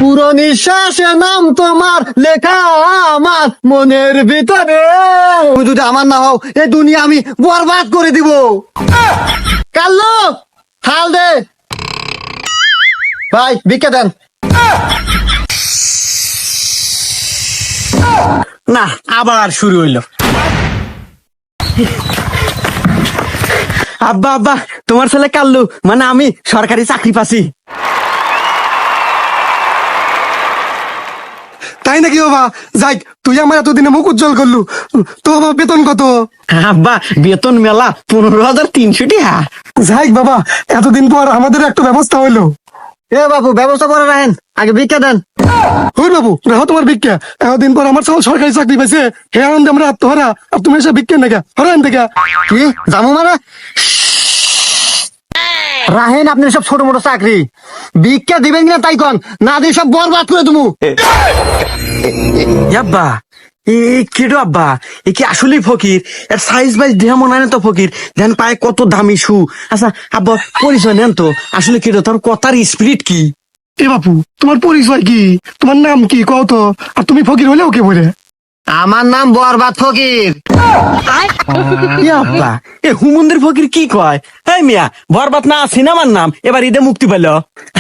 পুরো নিঃশ্বাসে নাম তোমার লেখা আমার মনের ভিতরে। তুমি যদি আমার না হও এই দুনিয়া আমি বরবাদ করে দিব। কাল্লু থাল দে ভাই, ভিক্ষা দেন। না, আবার শুরু হইলো। আব্বা আব্বা, তোমার ছেলে কাল্লু, মানে আমি সরকারি চাকরি পাচ্ছি। তাই নাকি বাবা? যাই, তুই আমার এতদিনে মুখ উজ্জ্বল করলু। তো বাবা বেতন কত? আব্বা বেতন মেলা 15,300 টাকা। যাই বাবা, এতদিন পর আমাদের একটা ব্যবস্থা হইলো। এ বাবু, ব্যবস্থা করে রাখেন, আগে ভিক্ষা দেন। হই বাবু, রাখো তোমার ভিক্ষা। এতদিন পর আমার সব সরকারি চাকরি পাইছে, হে আনন্দে আমরা আত্মহারা, আর তুমি এসে ভিক্ষা নেগা হরান দেখা। কি জামু মানে রাহেন আপনি সব ছোট মোটো চাকরি, ভিক্ষা দিবেন কিনা তাই কন, না দিয়ে সব বরবাদ করে তুমি। আব্বা এ কেডো আব্বা, এ কি আসলেই ফকির? এর সাইজ বাইজ দেহ মনে হয় না তো ফকির, দেন পায়ে কত দামি শু। আচ্ছা আব্বা, পরিচয় নেন তো, আসলে কেডো, তোর কথার স্পিরিট কি? এ বাপু, তোমার পরিচয় কি? তোমার নাম কি কও তো? আর তুমি ফকির হলেও কে বলে? আমার নাম বরবাদ ফকির। এ আব্বা, এ হুমন্দির ফকির কি কয়? এই মিয়া, বরবাদ না সিনেমার নাম এবার ঈদে মুক্তি পেল।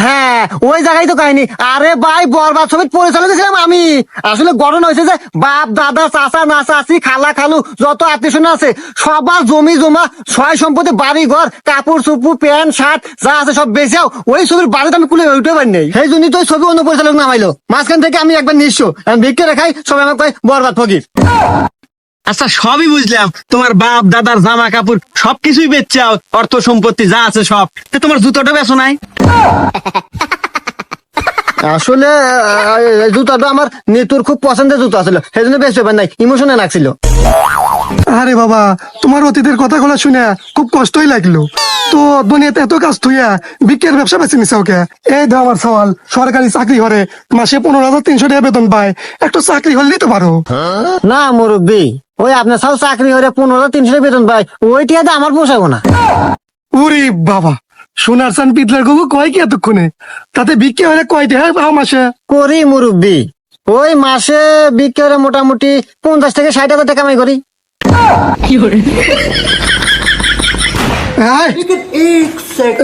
হ্যাঁ, ওই জায়গায় তো কাহিনী। আরে ভাই, বরবাদ ছবির পরিচালক ছিলাম আমি। আসলে ঘটনা হয়েছে যে বাপ দাদা চাচা না চাচি খালা খালু যত আত্মীয় আছে সবার জমি জমা সয় সম্পত্তি বাড়ি ঘর কাপড় চুপু প্যান্ট শার্ট যা আছে সব বেচাও ওই ছবির বাড়িতে আমি কুলে উঠতে পারি নাই। সেই জন্যই তো ওই ছবি অন্য পরিচালক নামাইলো। মাঝখান থেকে আমি একবার নিঃস্ব, আমি ভিক্ষে রেখাই, সবাই আমাকে কয় বরবাদ ফকির। আচ্ছা সবই বুঝলাম, তোমার বাপ দাদার জামা কাপড় সবকিছুই বেচাও, অর্থ সম্পত্তি যা আছে সব, তো তোমার জুতোটা বেচো নাই? আসলে এই জুতাটা আমার নিতুর খুব পছন্দের জুতো ছিল, সেই জন্য বেশ ব্যাপার নাই, ইমোশনে লাগছিল। আরে বাবা, তোমার অতীতের কথাগুলো শুনে খুব কষ্টই লাগলো। তো দুনিয়াতে এত কাজ থুইয়া ভিক্ষের ব্যবসা বেছে নিছে ওকে। এই দাও আমার সওয়াল, সরকারি চাকরি করে মাসে 15,300 টাকা বেতন পায়, একটু চাকরি হলেই তো পারো। না মুরব্বী, ওই আপনার সব চাকরি হলে 15,300 বেতন পায়, ওই টিয়াতে আমার পোষাবো না। ওরে বাবা, সোনার চান পিতলার গবু কয় কি এতক্ষণে? তাতে ভিক্ষে হলে কয় টাকা পাও মাসে? করি মুরব্বী, ওই মাসে বিক্রি করে মোটামুটি 50 থেকে 60,000 টাকা কামাই করি।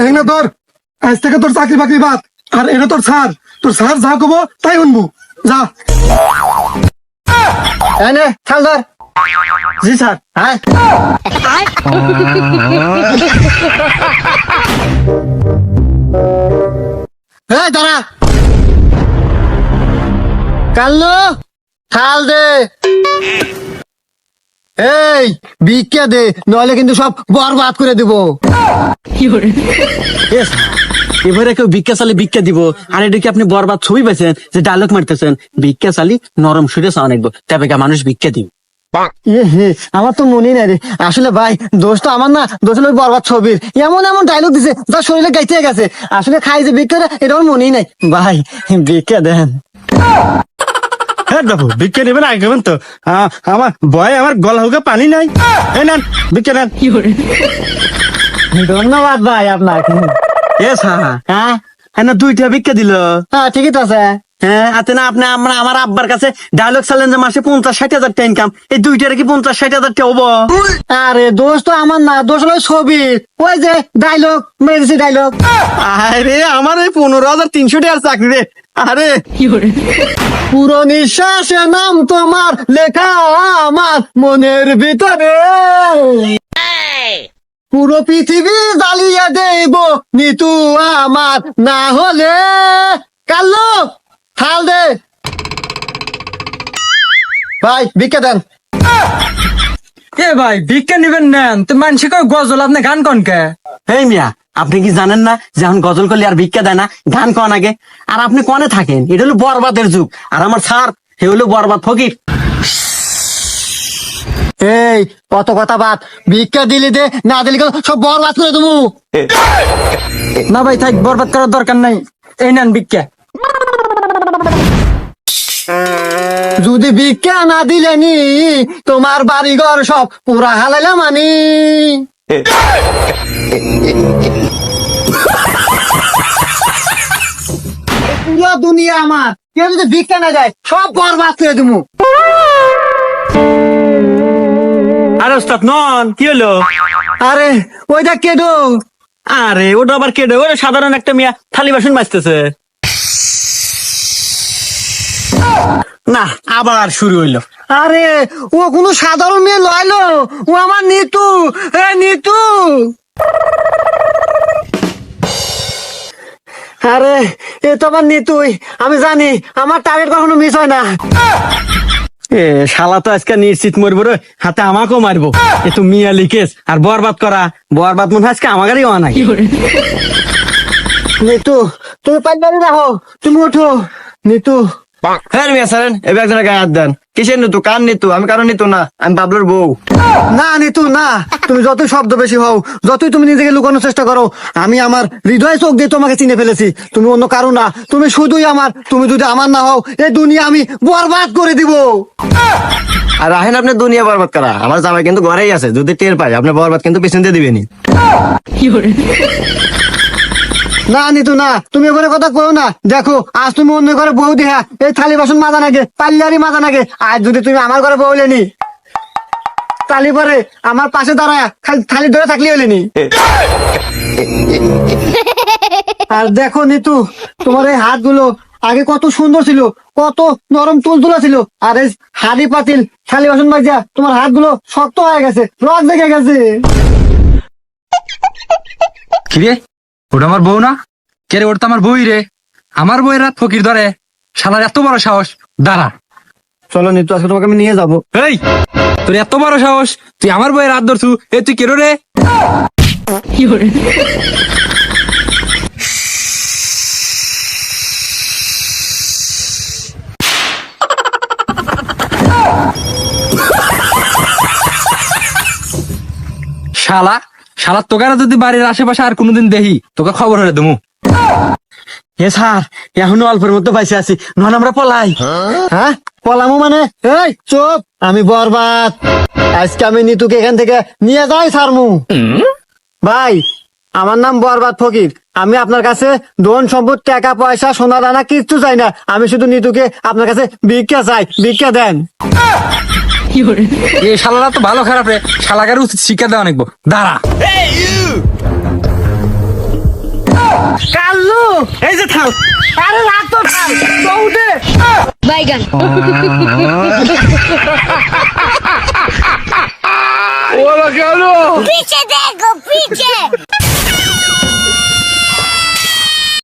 এই না তোর, আজ থেকে তোর চাকরি বাকরি বাদ, আর এটা তোর স্যার, তোর স্যার যা কব তাই শুনবো, যা। এনে থাল ধর। জি স্যার। হ্যাঁ, এই দাঁড়া, কাল্লু থাল দে। এই ভিক্ষা দে, নইলে কিন্তু সব বরবাদ করে দিব। এবারে কেউ ভিক্ষা চালি ভিক্ষা দিব, আর এটা কি আপনি বরবাদ ছবি পাইছেন যে ডায়লগ মারতেছেন? ভিক্ষা চালি নরম সুরে চাওয়া নাকবো, তবে মানুষ ভিক্ষা দিব। আমার তো মনেই নাই রে। আসলে ভাই, দোষ তো আমার না, দোষ হলো ওই বরবাদ ছবির। এমন এমন ডায়লগ দিছে যা শরীরে গাইতে গেছে। আসলে খাই যে ভিক্ষা, এটা আমার মনেই নাই। ভাই ভিক্ষা দেন। হ্যাঁ বাবু, ভিক্ষা নেবেন আগে তো, আমার ভয় আমার গলা হুকে পানি নাই। এই নেন ভিক্ষা নেন। ধন্যবাদ ভাই আপনাকে। এস হ্যাঁ হ্যাঁ না, 2টা ভিক্ষা দিল। হ্যাঁ, ঠিকই তো আছে। হ্যাঁ আতে না, আপনি আমার আব্বার কাছে ডায়লগ চালেন যে মাসে 50-60 হাজার টাকা ইনকাম, এই 2টার কি 50-60 হাজার টাকা হবো? আরে দোষ তো আমার না, দোষ হলো ছবি। ওই যে ডায়লগ মেরেছি, ডায়লগ। আরে আমার ওই 15,300 টাকার চাকরি রে। আরে পুরো নিঃশ্বাসে নাম তোমার লেখা আমার মনের ভিতরে। পুরো পৃথিবী জ্বালিয়ে দেব নিতু আমার না হলে। কাল্লু থাল দে ভাই, ভিক্ষা দেন। এ ভাই, ভিক্ষা নিবেন নেন তো, মানুষ কয় গজল, আপনি গান কনকে? এই মিয়া, আপনি কি জানেন না যে এখন গজল করলে আর ভিক্ষা দেয় না, গান কন আগে? আর আপনি কনে থাকেন? এটা হলো বরবাদের যুগ, আর আমার স্যার হে হলো বরবাদ ফকির। এই কত কথা বাদ, ভিক্ষা দিলি দে, না দিলি সব বরবাদ করে দেবো। না ভাই থাক, বরবাদ করার দরকার নাই, এই নেন ভিক্ষা। যদি ভিক্ষা না দিলে নি তোমার বাড়ি ঘর সব পুরা হালাইলাম আমি। পুরো দুনিয়া আমার, কেউ যদি ভিক্ষা না যায় সব বরবাদ করে দেবো। আরে ওস্তাদ নন, কি হলো? আরে ওইটা কেডো? আরে ওটা আবার কেডে? ওটা সাধারণ একটা মিয়া থালি বাসন মাজতেছে। না, আবার শুরু হইলো। আরে ও কোনো সাধারণ মেয়ে লয়লো, ও আমার নিতু। এ নিতু, আরে এ তো আমার নিতুই। আমি জানি আমার টার্গেট কখনো মিস হয় না। এ শালা তো আজকে নিশ্চিত মরবো রে, হাতে আমাকেও মারবো। এ তো মিয়া লিকেস আর বরবাদ করা, বরবাদ মনে হয় আজকে আমাদেরই হওয়া নাই। নিতু তুমি পাইবারি রাখো, তুমি ওঠো। নিতু, হ্যাঁ মিয়া সারেন, এবার একজনের গায়ে হাত দেন। কিসের নিতু? কার নিতু? আমি কারো নিতু না, আমি বাবলুর বউ। না নিতু না, তুমি যতই শব্দ বেশি হও, যতই তুমি নিজেকে লুকানোর চেষ্টা করো, আমি আমার হৃদয় চোখ দিয়ে তোমাকে চিনে ফেলেছি। তুমি অন্য কারো না, তুমি শুধুই আমার। তুমি যদি আমার না হও, এই দুনিয়া আমি বরবাদ করে দিব। আর রাহেন আপনি দুনিয়া বরবাদ করা, আমার জামাই কিন্তু ঘরেই আছে, যদি টের পাই আপনি বরবাদ কিন্তু পিছন দিয়ে দিবেনি। না নিতু না, তুমি এবারে কথা কও না। দেখো আজ তুমি অন্য ঘরে বউ দেখা এই থালি বাসন মাজা নাগে, পাল্লারি মাজা নাগে। আজ যদি তুমি আমার ঘরে বউ লেনি, তালি পরে আমার পাশে দাঁড়ায় খালি থালি ধরে থাকলে হলেনি। আর দেখো নিতু, তোমার এই হাতগুলো আগে কত সুন্দর ছিল, কত নরম তুলতুলা ছিল। আর এই হাড়ি পাতিল থালি বাসন মাজা তোমার হাতগুলো শক্ত হয়ে গেছে, রক দেখে গেছে। কিরে, ওটা আমার বউ না? কে রে? ওটা তো আমার বই রে। আমার বইয়ের রাত ফকির ধরে, শালার এত বড় সাহস! দাঁড়া, চলো নিতু, আজকে তোমাকে আমি নিয়ে যাবো। এই তোর এত বড় সাহস, তুই আমার বইয়ের রাত ধরছু? এ তুই কেরো রে? শালা শালা তোকে আর যদি বাড়ির আশেপাশে আর কোনোদিন দেখি, তোকে খবর হলে দেবো। এ স্যার, এখনো অল্পের মধ্যে পাইছে আছি, নন আমরা পলাই। হ্যাঁ পলামো মানে? এই চুপ, আমি বরবাদ। আজকে আমি নিতুকে এখান থেকে নিয়ে যাই ছাড়মু। ভাই, আমার নাম বরবাদ ফকির। আমি আপনার কাছে ধন সম্পদ, টাকা পয়সা, সোনা দানা কিচ্ছু চাই না। আমি শুধু নিতুকে আপনার কাছে ভিক্ষা চাই, ভিক্ষা দেন। এই শালারা তো ভালো খারাপ রে, শালাকার উচিত শিক্ষা দেওয়া অনেক। দাঁড়া, কাল্লু, এই যে থাল, আরে রাখ তো, থাল উঠে। বাইগান पीछे देखो पीछे